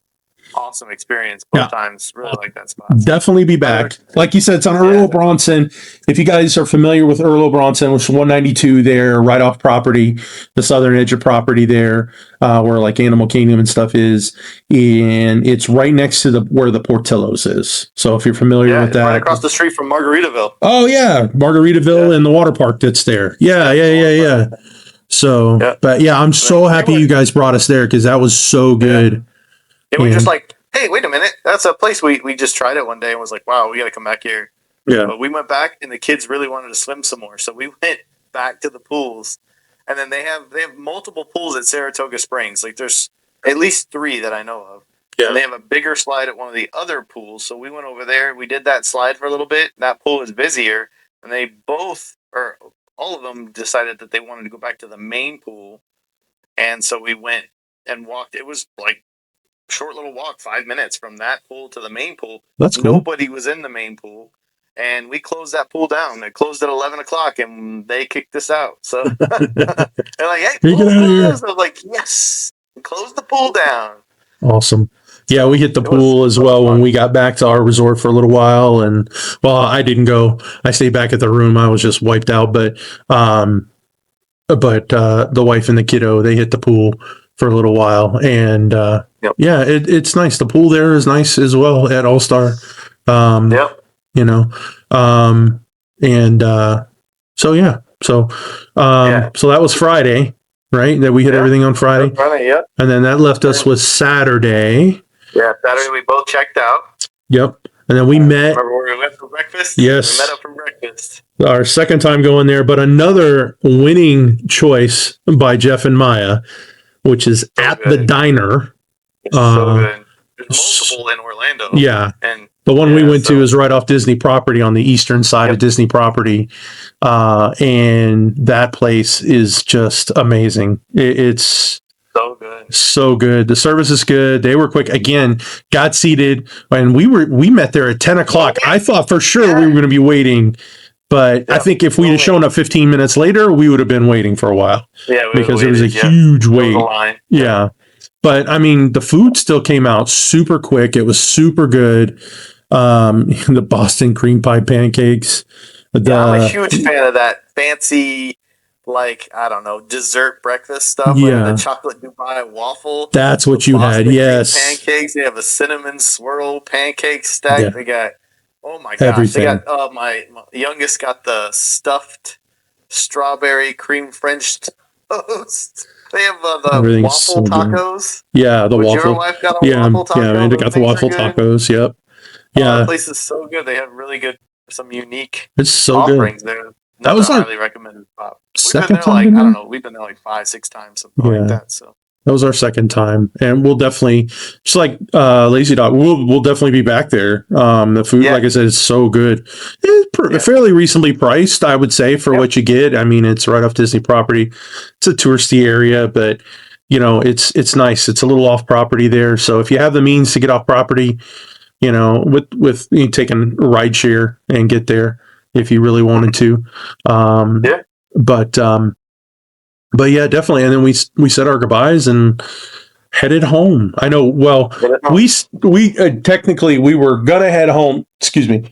Speaker 2: awesome experience both times. Really like that spot.
Speaker 1: Definitely be back. Like you said, it's on Earl Bronson. If you guys are familiar with Earl Bronson, which is 192 there, right off property, the southern edge of property there, where like Animal Kingdom and stuff is, and it's right next to where the Portillo's is. So if you're familiar with that,
Speaker 2: right across the street from Margaritaville.
Speaker 1: Oh yeah, Margaritaville and the water park that's there. Yeah. So, but yeah, I'm so happy you guys brought us there because that was so good.
Speaker 2: And we just like, hey, wait a minute. That's a place we just tried it one day and was like, wow, we got to come back here.
Speaker 1: Yeah.
Speaker 2: But we went back and the kids really wanted to swim some more. So we went back to the pools. And then they have multiple pools at Saratoga Springs. Like there's at least 3 that I know of.
Speaker 1: Yeah.
Speaker 2: And they have a bigger slide at one of the other pools. So we went over there. We did that slide for a little bit. That pool was busier, and they both, or all of them, decided that they wanted to go back to the main pool. And so we went and walked. It was like short little walk, 5 minutes from that pool to the main pool.
Speaker 1: That's cool.
Speaker 2: Nobody was in the main pool, and we closed that pool down. It closed at 11:00, and they kicked us out. So they're like, "Hey,
Speaker 1: Get out of here."
Speaker 2: I was like, "Yes, close the pool down."
Speaker 1: Awesome. Yeah, we hit the
Speaker 2: It
Speaker 1: pool
Speaker 2: was
Speaker 1: as
Speaker 2: so
Speaker 1: well when
Speaker 2: fun.
Speaker 1: we got back to our resort for a little while. And well, I didn't go. I stayed back at the room. I was just wiped out. But the wife and the kiddo, they hit the pool for a little while. And
Speaker 2: Yep.
Speaker 1: yeah, it's nice. The pool there is nice as well at All Star.
Speaker 2: Yep.
Speaker 1: You know, so yeah, so so that was Friday, right? That we hit everything on Friday,
Speaker 2: Yep.
Speaker 1: and then that left us with Saturday.
Speaker 2: Yeah, Saturday we both checked out.
Speaker 1: Yep, and then we met.
Speaker 2: Remember where we went for breakfast?
Speaker 1: Yes,
Speaker 2: we met up for breakfast.
Speaker 1: Our second time going there, but another winning choice by Jeff and Maya, which is
Speaker 2: So
Speaker 1: at
Speaker 2: good.
Speaker 1: the diner.
Speaker 2: It's so good. There's multiple in Orlando.
Speaker 1: Yeah.
Speaker 2: And
Speaker 1: the one we went to is right off Disney property on the eastern side of Disney property. And that place is just amazing. It's
Speaker 2: so good.
Speaker 1: So good. The service is good. They were quick. Again, got seated, and we met there at 10 o'clock. I thought for sure we were going to be waiting, but I think if we'd have shown up 15 minutes later, we would have been waiting for a while.
Speaker 2: Yeah,
Speaker 1: because it was a huge wait. Yeah. But I mean, the food still came out super quick. It was super good. The Boston cream pie pancakes.
Speaker 2: I'm a huge fan of that fancy, like, I don't know, dessert breakfast stuff.
Speaker 1: Yeah.
Speaker 2: Like the chocolate Dubai waffle.
Speaker 1: That's what you
Speaker 2: Boston
Speaker 1: had. Yes.
Speaker 2: Pancakes. They have a cinnamon swirl pancake stack.
Speaker 1: Yeah.
Speaker 2: They got, oh my gosh.
Speaker 1: Everything.
Speaker 2: They got, my youngest got the stuffed strawberry cream French toast. They have the waffle tacos.
Speaker 1: Yeah, the waffle.
Speaker 2: Your wife got a waffle taco?
Speaker 1: Yeah, Amanda got the waffle tacos. Yep.
Speaker 2: Yeah, the place is so good. They have really good, some unique offerings there.
Speaker 1: That was
Speaker 2: highly recommended spot.
Speaker 1: Second
Speaker 2: time.
Speaker 1: time.
Speaker 2: I don't know. We've been there like 5-6 times, something like that. So
Speaker 1: that was our second time, and we'll definitely, just like Lazy Dog, we'll definitely be back there. The food, like I said, is so good. It's fairly reasonably priced, I would say, for what you get. I mean, it's right off Disney property. It's a touristy area, but it's nice. It's a little off property there, so if you have the means to get off property, with taking a ride share and get there if you really wanted to. But yeah, definitely. And then we said our goodbyes and headed home. I know. Well, we technically we were gonna head home. Excuse me.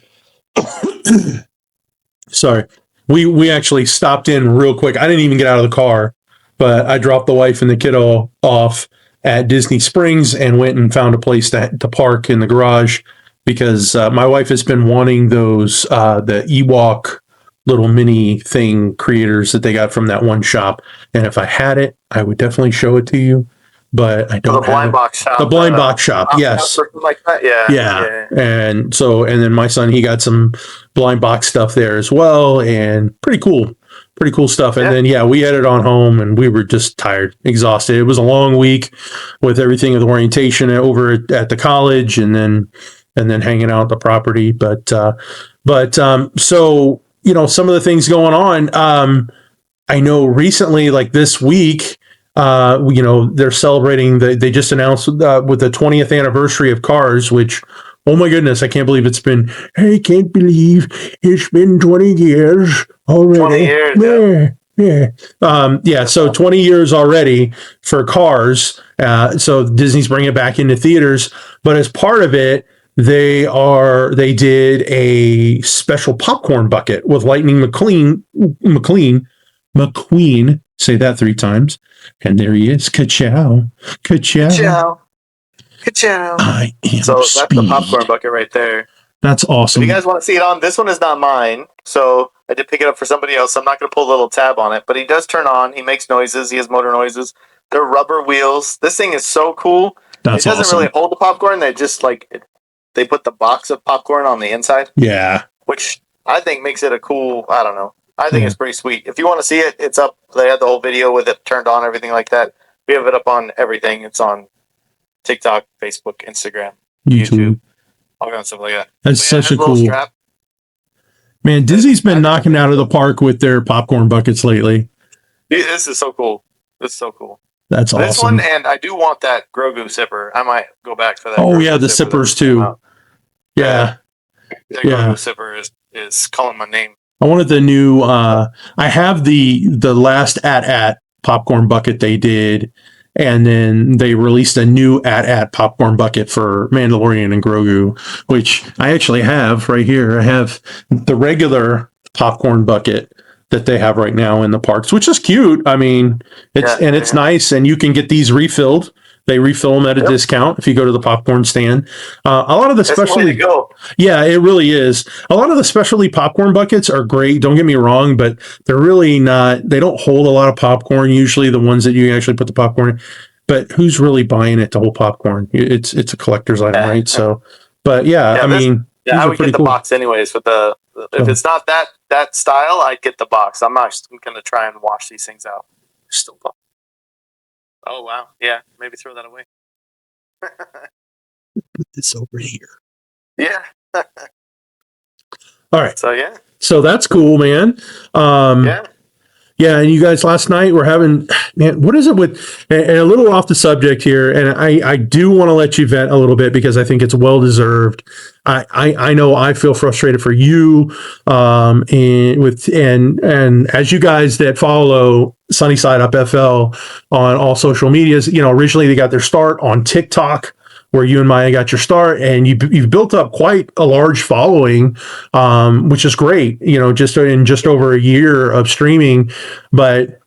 Speaker 1: Sorry. We actually stopped in real quick. I didn't even get out of the car, but I dropped the wife and the kiddo off at Disney Springs and went and found a place to park in the garage because my wife has been wanting those the Ewok little mini thing creators that they got from that one shop. And if I had it, I would definitely show it to you. But I don't have
Speaker 2: the blind box shop.
Speaker 1: The blind box shop, yes.
Speaker 2: Like that. Yeah.
Speaker 1: And then my son, he got some blind box stuff there as well, and pretty cool stuff. And then we headed on home, and we were just tired, exhausted. It was a long week with everything of the orientation over at the college, and then hanging out at the property. But so some of the things going on. I know recently, like this week, they're celebrating. They just announced with the 20th anniversary of Cars, which, oh my goodness, I can't believe it's been. I can't believe it's been 20 years already.
Speaker 2: 20 years.
Speaker 1: So 20 years already for Cars. So Disney's bringing it back into theaters, but as part of it, they did a special popcorn bucket with Lightning McQueen. Say that 3 times. And there he is. Ka-chow. Ka-chow.
Speaker 2: Ka-chow. Ka-chow.
Speaker 1: I am
Speaker 2: So
Speaker 1: speed.
Speaker 2: that's the popcorn bucket right there.
Speaker 1: That's awesome.
Speaker 2: If you guys want to see it on, this one is not mine. So I did pick it up for somebody else. I'm not going to pull a little tab on it. But he does turn on. He makes noises. He has motor noises. They're rubber wheels. This thing is so cool.
Speaker 1: That's
Speaker 2: it doesn't really hold the popcorn. They just they put the box of popcorn on the inside.
Speaker 1: Yeah.
Speaker 2: Which I think makes it a cool, I don't know. I think it's pretty sweet. If you want to see it, it's up. They had the whole video with it turned on, everything like that. We have it up on everything. It's on TikTok, Facebook, Instagram,
Speaker 1: YouTube.
Speaker 2: all kinds of stuff like that.
Speaker 1: That's
Speaker 2: But yeah, it
Speaker 1: such
Speaker 2: has
Speaker 1: a
Speaker 2: little
Speaker 1: cool.
Speaker 2: strap.
Speaker 1: Man, Disney's been
Speaker 2: I
Speaker 1: knocking out of the park with their popcorn buckets lately.
Speaker 2: This is so cool. This is so cool.
Speaker 1: That's
Speaker 2: This
Speaker 1: awesome.
Speaker 2: one, and I do want that Grogu sipper. I might go back for that.
Speaker 1: Oh
Speaker 2: Grogu
Speaker 1: yeah, the
Speaker 2: sipper
Speaker 1: sippers too. Yeah,
Speaker 2: that
Speaker 1: yeah.
Speaker 2: Grogu sipper is calling my name.
Speaker 1: I wanted the new. I have the last at popcorn bucket they did, and then they released a new at popcorn bucket for Mandalorian and Grogu, which I actually have right here. I have the regular popcorn bucket that they have right now in the parks, which is cute. I mean, it's nice, and you can get these refilled. They refill them at a discount if you go to the popcorn stand. A lot of the specialty, yeah, it really is. A lot of the specialty popcorn buckets are great. Don't get me wrong, but they're really not. They don't hold a lot of popcorn. Usually, the ones that you actually put the popcorn in. But who's really buying it to hold popcorn? It's a collector's item, right? So, but yeah, I mean,
Speaker 2: I would get the box anyways. With if it's not that style, I'd get the box. I'm going to try and wash these things out. Still. Oh wow, yeah, maybe throw that away.
Speaker 1: Put this over here.
Speaker 2: Yeah.
Speaker 1: All right.
Speaker 2: So yeah.
Speaker 1: So that's cool, man. Yeah, and you guys last night were having, man, what is it with, and a little off the subject here, and I do want to let you vent a little bit because I think it's well deserved. I know I feel frustrated for you, and as you guys that follow SunnySideUpFL on all social medias, originally they got their start on TikTok, where you and Maya got your start, and you've built up quite a large following, which is great. Just in just over a year of streaming, but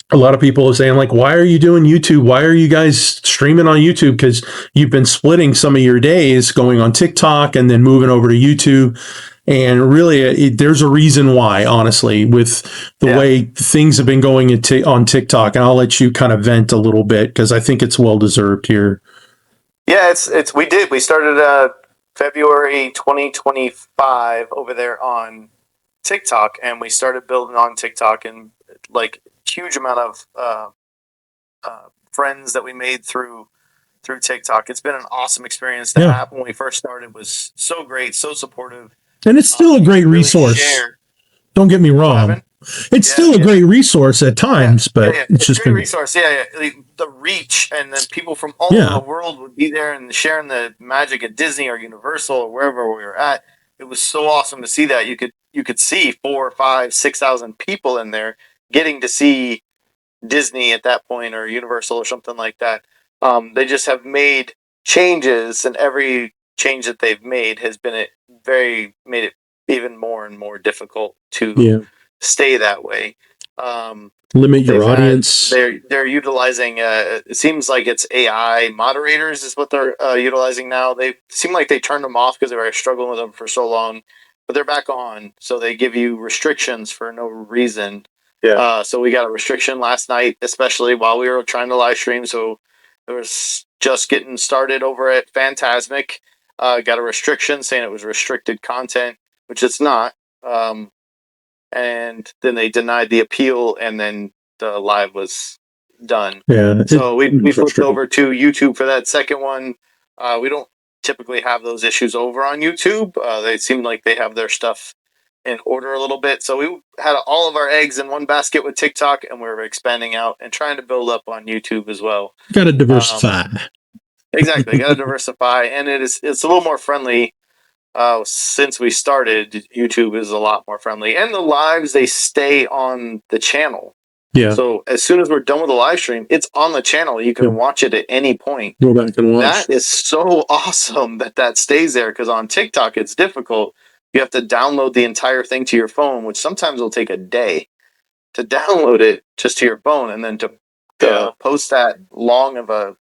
Speaker 1: a lot of people are saying, like, why are you doing YouTube? Why are you guys streaming on YouTube? Because you've been splitting some of your days going on TikTok and then moving over to YouTube. And really, there's a reason why, honestly, with the way things have been going on TikTok. And I'll let you kind of vent a little bit because I think it's well deserved here.
Speaker 2: Yeah, we started February 2025 over there on TikTok, and we started building on TikTok, and like huge amount of friends that we made through TikTok. It's been an awesome experience to have. When we first started, it was so great, so supportive,
Speaker 1: and it's still a great resource. Don't get me wrong. It's still a great resource at times, but it's just a great
Speaker 2: resource. The reach, and then people from all over the world would be there and sharing the magic at Disney or Universal or wherever we were at. It was so awesome to see that. You could see 4,000, 5,000, 6,000 people in there getting to see Disney at that point, or Universal or something like that. They just have made changes, and every change that they've made has been made it even more and more difficult to stay that way.
Speaker 1: Limit your audience.
Speaker 2: They're utilizing. It seems like it's AI moderators is what they're utilizing now. They seem like they turned them off because they were struggling with them for so long, but they're back on. So they give you restrictions for no reason. Yeah. So we got a restriction last night, especially while we were trying to live stream. So it was just getting started over at Fantasmic. Got a restriction saying it was restricted content, which it's not. And then they denied the appeal, and then the live was done. Yeah. So we flipped over to YouTube for that second one. We don't typically have those issues over on YouTube. They seem like they have their stuff in order a little bit. So we had all of our eggs in one basket with TikTok, and we're expanding out and trying to build up on YouTube as well.
Speaker 1: Got to diversify.
Speaker 2: Exactly. Got to diversify. And it's a little more friendly. Since we started, YouTube is a lot more friendly, and the lives, they stay on the channel. Yeah. So as soon as we're done with the live stream, it's on the channel. You can watch it at any point.
Speaker 1: Go back and watch.
Speaker 2: That is so awesome that stays there, because on TikTok it's difficult. You have to download the entire thing to your phone, which sometimes will take a day to download it just to your phone, and then to post that long of a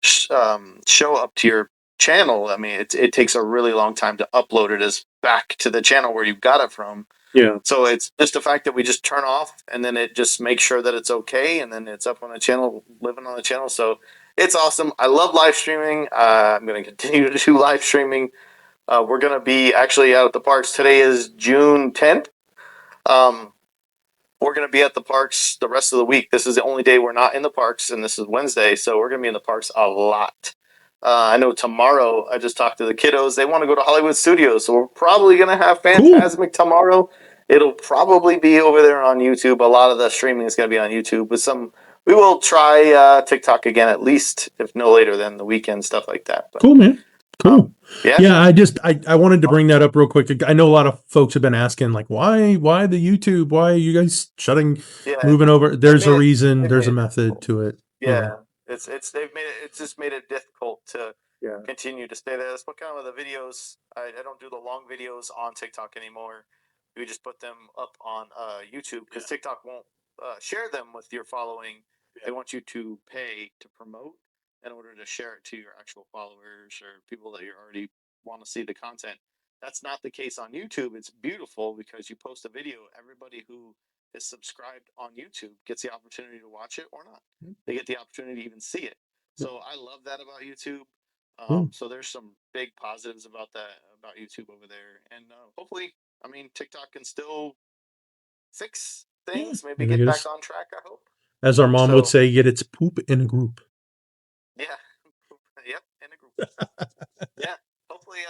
Speaker 2: show up to your channel. I mean, it takes a really long time to upload it as back to the channel where you got it from. Yeah. So it's just the fact that we just turn off, and then it just makes sure that it's okay, and then it's up on the channel, living on the channel. So it's awesome. I love live streaming. I'm going to continue to do live streaming. We're going to be actually out at the parks. Today is June 10th. we're going to be at the parks the rest of the week. This is the only day we're not in the parks, and this is Wednesday, so we're going to be in the parks a lot. I know tomorrow, I just talked to the kiddos. They want to go to Hollywood Studios, so we're probably going to have
Speaker 1: Cool.
Speaker 2: Phantasmic tomorrow. It'll probably be over there on YouTube. A lot of the streaming is going to be on YouTube. We will try TikTok again, at least, if no later than the weekend, stuff like that. But,
Speaker 1: Cool, man. Cool.
Speaker 2: Yeah.
Speaker 1: I wanted to bring that up real quick. I know a lot of folks have been asking, like, why the YouTube? Why are you guys moving over? There's a reason. There's a method to it.
Speaker 2: Yeah. It's just made it difficult to continue to stay there. That's what kind of the videos. I don't do the long videos on TikTok anymore. We just put them up on YouTube because TikTok won't share them with your following. They want you to pay to promote in order to share it to your actual followers or people that you already want to see the content. That's not the case on YouTube. It's beautiful because you post a video, everybody who is subscribed on YouTube gets the opportunity to watch it or not. They get the opportunity to even see it. So I love that about YouTube. So there's some big positives about YouTube over there, and hopefully, I mean, TikTok can still fix things, maybe get back on track. I hope.
Speaker 1: As our mom would say, get its poop in a group.
Speaker 2: Yeah. Yep, in a group. Yeah. Hopefully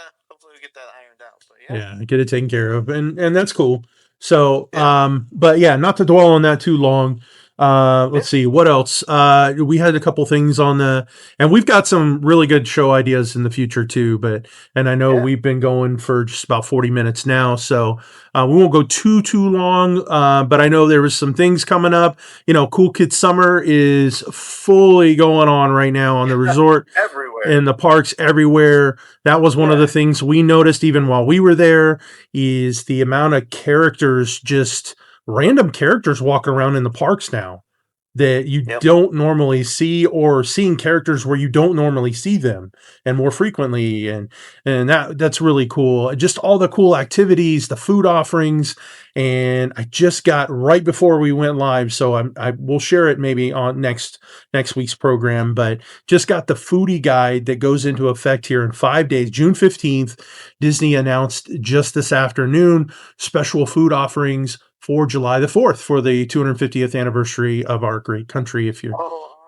Speaker 2: we get that ironed out. But
Speaker 1: yeah, get it taken care of, and that's cool. So, but yeah, not to dwell on that too long. Let's see what else. We had a couple things on and we've got some really good show ideas in the future too. And I know we've been going for just about 40 minutes now, so we won't go too long. But I know there was some things coming up. You know, Cool Kids Summer is fully going on right now on the resort,
Speaker 2: everywhere,
Speaker 1: in the parks, everywhere. That was one of the things we noticed even while we were there, is the amount of characters, just random characters walk around in the parks now that you don't normally see, or seeing characters where you don't normally see them and more frequently. And that's really cool. Just all the cool activities, the food offerings. And I just got right before we went live, so I will share it maybe on next week's program, but just got the foodie guide that goes into effect here in 5 days. June 15th, Disney announced just this afternoon, special food offerings for July the 4th for the 250th anniversary of our great country, if you're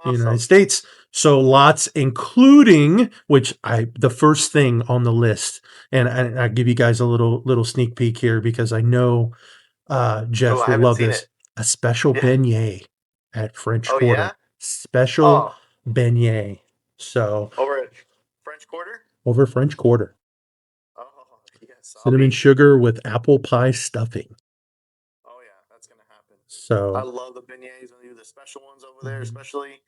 Speaker 1: in the United States. So lots, including, the first thing on the list, and I give you guys a little sneak peek here because I know Jeff will love this. A special beignet at French Quarter. Special beignet. So
Speaker 2: over at French Quarter?
Speaker 1: Over French Quarter.
Speaker 2: Oh, yes.
Speaker 1: Cinnamon sugar with apple pie stuffing. So
Speaker 2: I love the beignets when they do the special ones over there, especially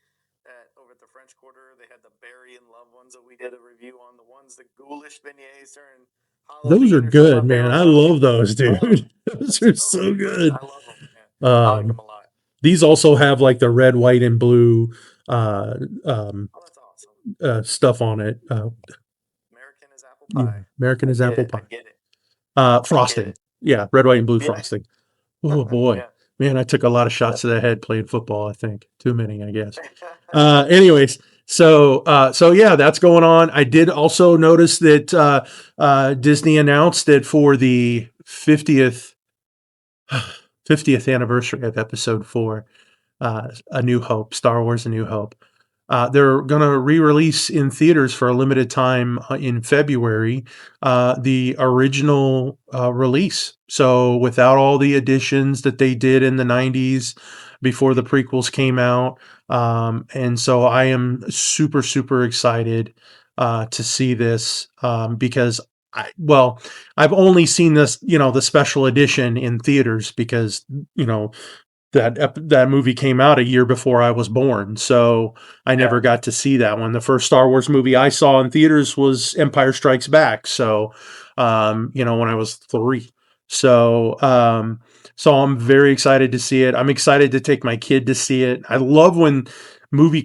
Speaker 2: over at the French Quarter. They had the berry and love ones that we did a review on. The ghoulish beignets during Halloween.
Speaker 1: Those are good, man. I love those, dude. Those are so good.
Speaker 2: I love them, man. I like them a lot.
Speaker 1: These also have like the red, white, and blue
Speaker 2: that's awesome.
Speaker 1: Stuff on it.
Speaker 2: American is apple pie.
Speaker 1: American is apple pie.
Speaker 2: I get it.
Speaker 1: Frosting. Yeah, red, white, and blue frosting. Oh boy. Man, I took a lot of shots to the head playing football, I think. Too many, I guess. Anyways, so yeah, that's going on. I did also notice that Disney announced that for the 50th anniversary of Episode 4, A New Hope, Star Wars A New Hope, they're going to re-release in theaters for a limited time in February the original release. So without all the additions that they did in the 90s before the prequels came out. And so I am super, super excited to see this because I've only seen this, the special edition in theaters because, that movie came out a year before I was born, so I never got to see that one. The first Star Wars movie I saw in theaters was Empire Strikes Back. So, when I was 3. So I'm very excited to see it. I'm excited to take my kid to see it. I love when movie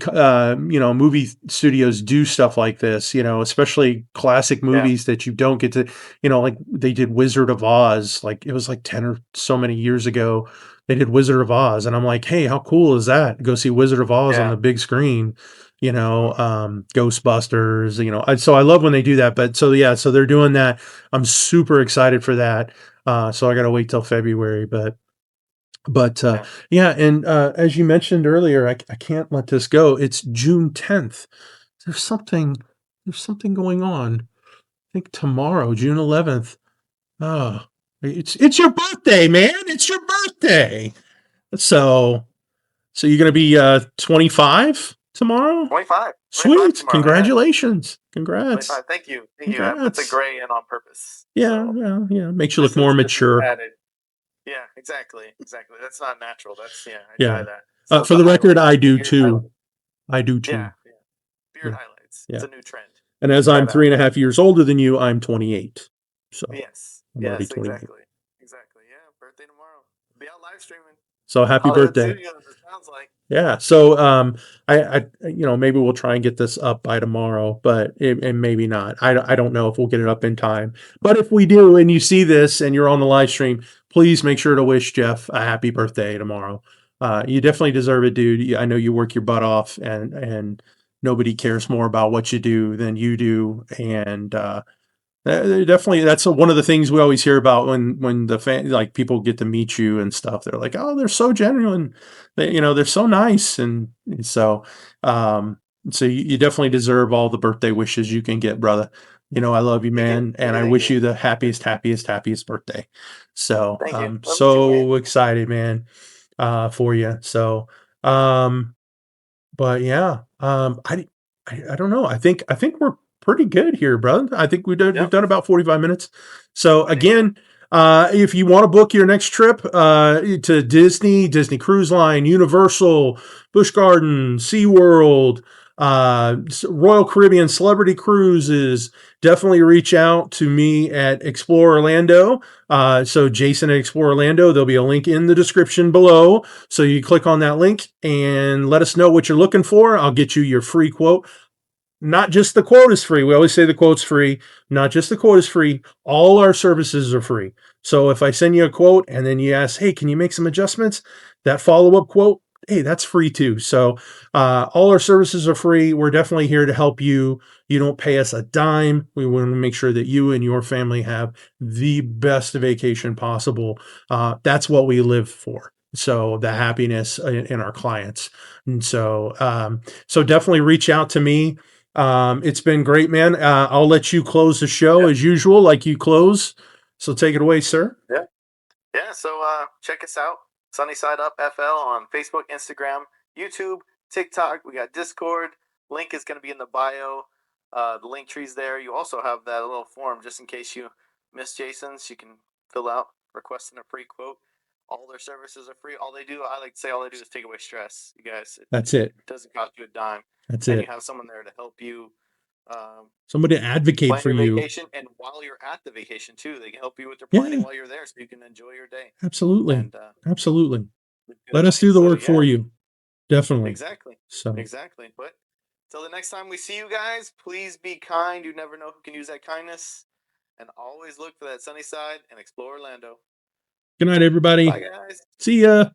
Speaker 1: studios do stuff like this, especially classic movies that you don't get to, like they did Wizard of Oz, like it was like 10 or so many years ago. They did Wizard of Oz, and I'm like, hey, how cool is that? Go see Wizard of Oz on the big screen, Ghostbusters, so I love when they do that. But so they're doing that. I'm super excited for that. So I got to wait till February, but But
Speaker 2: Yeah.
Speaker 1: yeah, and as you mentioned earlier, I can't let this go. It's June 10th. There's something there's something going on. I think tomorrow, June 11th. Oh, it's your birthday, man. It's your birthday. So so you're gonna be 25 tomorrow?
Speaker 2: 25. 25
Speaker 1: Sweet.
Speaker 2: tomorrow. Yeah.
Speaker 1: Congratulations. Congrats.
Speaker 2: 25. Thank you. Thank you. I put the
Speaker 1: Congrats.
Speaker 2: gray in on purpose.
Speaker 1: Yeah,
Speaker 2: So
Speaker 1: yeah, yeah. Makes you look
Speaker 2: this
Speaker 1: more
Speaker 2: is this is
Speaker 1: mature.
Speaker 2: added. Yeah, exactly. Exactly. That's not natural. That's yeah, I dye
Speaker 1: Yeah.
Speaker 2: that. So it's
Speaker 1: For
Speaker 2: a
Speaker 1: the record,
Speaker 2: highlight.
Speaker 1: I do
Speaker 2: Beard highlight.
Speaker 1: too. I do
Speaker 2: Yeah,
Speaker 1: too.
Speaker 2: yeah. Beard
Speaker 1: Yeah.
Speaker 2: highlights. It's
Speaker 1: Yeah.
Speaker 2: a new trend.
Speaker 1: And as
Speaker 2: Try
Speaker 1: I'm
Speaker 2: that.
Speaker 1: 3.5 years older than you, I'm 28. So
Speaker 2: Yes.
Speaker 1: I'm already
Speaker 2: Yes,
Speaker 1: 28.
Speaker 2: exactly. Exactly. Yeah, birthday tomorrow. Be out live streaming.
Speaker 1: So happy
Speaker 2: Hollywood
Speaker 1: birthday.
Speaker 2: Studios, it sounds like.
Speaker 1: Yeah. So maybe we'll try and get this up by tomorrow, but and maybe not. I don't know if we'll get it up in time. But if we do, and you see this and you're on the live stream, please make sure to wish Jeff a happy birthday tomorrow. You definitely deserve it, dude. I know you work your butt off, and nobody cares more about what you do than you do, and definitely, that's one of the things we always hear about when the like people get to meet you and stuff. They're like, "Oh, they're so genuine. They're so nice." And so, um, so you definitely deserve all the birthday wishes you can get, brother. I love you,
Speaker 2: Thank you.
Speaker 1: man,
Speaker 2: Thank
Speaker 1: and
Speaker 2: you.
Speaker 1: I
Speaker 2: Thank
Speaker 1: wish
Speaker 2: you.
Speaker 1: you the happiest, happiest, happiest birthday. So
Speaker 2: Thank you.
Speaker 1: I'm
Speaker 2: Love you too, man.
Speaker 1: so excited, man, for you. So, um, but yeah, I don't know. I think we're pretty good here, brother. I think we've
Speaker 2: Yep.
Speaker 1: done about 45 minutes. So
Speaker 2: Good to hear.
Speaker 1: again, if you want to book your next trip to Disney Cruise Line, Universal, Busch Gardens, SeaWorld, Royal Caribbean Celebrity Cruises, definitely reach out to me at Explore Orlando. So Jason at Explore Orlando, there'll be a link in the description below. So you click on that link and let us know what you're looking for. I'll get you your free quote. Not just the quote is free. We always say the quote's free. Not just the quote is free. All our services are free. So if I send you a quote and then you ask, hey, can you make some adjustments? That follow up quote, hey, that's free too. So all our services are free. We're definitely here to help you. You don't pay us a dime. We want to make sure that you and your family have the best vacation possible. That's what we live for. So the happiness in our clients. And so definitely reach out to me. It's been great, man. I'll let you close the show
Speaker 2: Yep.
Speaker 1: as usual, like you close. So take it away, sir.
Speaker 2: Yeah. Yeah. So check us out. SunnySideUpFL on Facebook, Instagram, YouTube, TikTok. We got Discord. Link is going to be in the bio. The link tree's there. You also have that little form just in case you miss Jason's. You can fill out requesting a free quote. All their services are free. All they do, I like to say, all they do is take away stress. You guys,
Speaker 1: That's it.
Speaker 2: it doesn't cost you a dime,
Speaker 1: That's
Speaker 2: and you
Speaker 1: it.
Speaker 2: have someone there to help you
Speaker 1: Somebody to advocate
Speaker 2: plan
Speaker 1: for
Speaker 2: your
Speaker 1: you.
Speaker 2: vacation. And while you're at the vacation too, they can help you with their planning
Speaker 1: Yeah,
Speaker 2: while you're there, so you can enjoy your day
Speaker 1: absolutely.
Speaker 2: and
Speaker 1: Absolutely.
Speaker 2: with good
Speaker 1: Let us do
Speaker 2: advice.
Speaker 1: the
Speaker 2: So
Speaker 1: work for
Speaker 2: yeah,
Speaker 1: you. Definitely.
Speaker 2: exactly,
Speaker 1: So
Speaker 2: exactly. But till the next time we see you guys, please be kind. You never know who can use that kindness, and always look for that sunny side and explore Orlando.
Speaker 1: good night,
Speaker 2: Bye,
Speaker 1: everybody.
Speaker 2: guys.
Speaker 1: See ya.